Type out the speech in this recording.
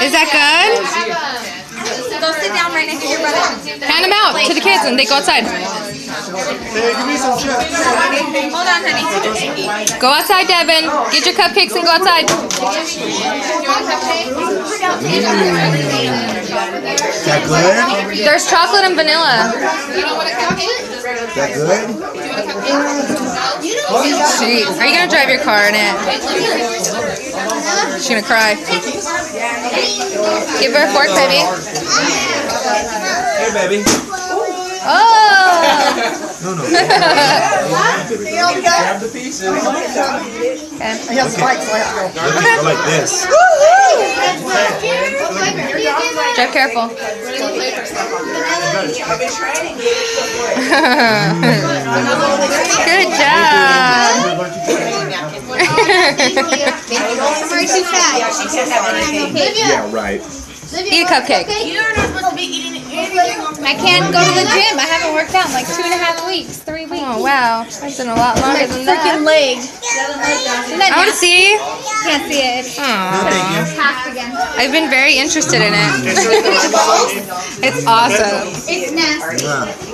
Is that good? Go sit down right next to your brother. Hand them out to the kids and they go outside. Hold on, honey. Go outside, Devin. Get your cupcakes and go outside. Is that good? There's chocolate and vanilla. Is that good? Sweet. Are you gonna drive your car in it? She's gonna cry. Give her a fork, baby. Hey, baby. Oh! No. Grab the pieces. Okay. He has spikes, so I have to go. Go like this. Drive careful. Good job. Yeah, right. Eat a cupcake. I can't go to the gym. I haven't worked out in like 2.5 weeks, 3 weeks. Oh, wow. That's been a lot longer than Freaking that. leg. I want to see. Can't see it. It's No, thank you. hacked again. I've been very interested in it. It's awesome. It's nasty. Yeah.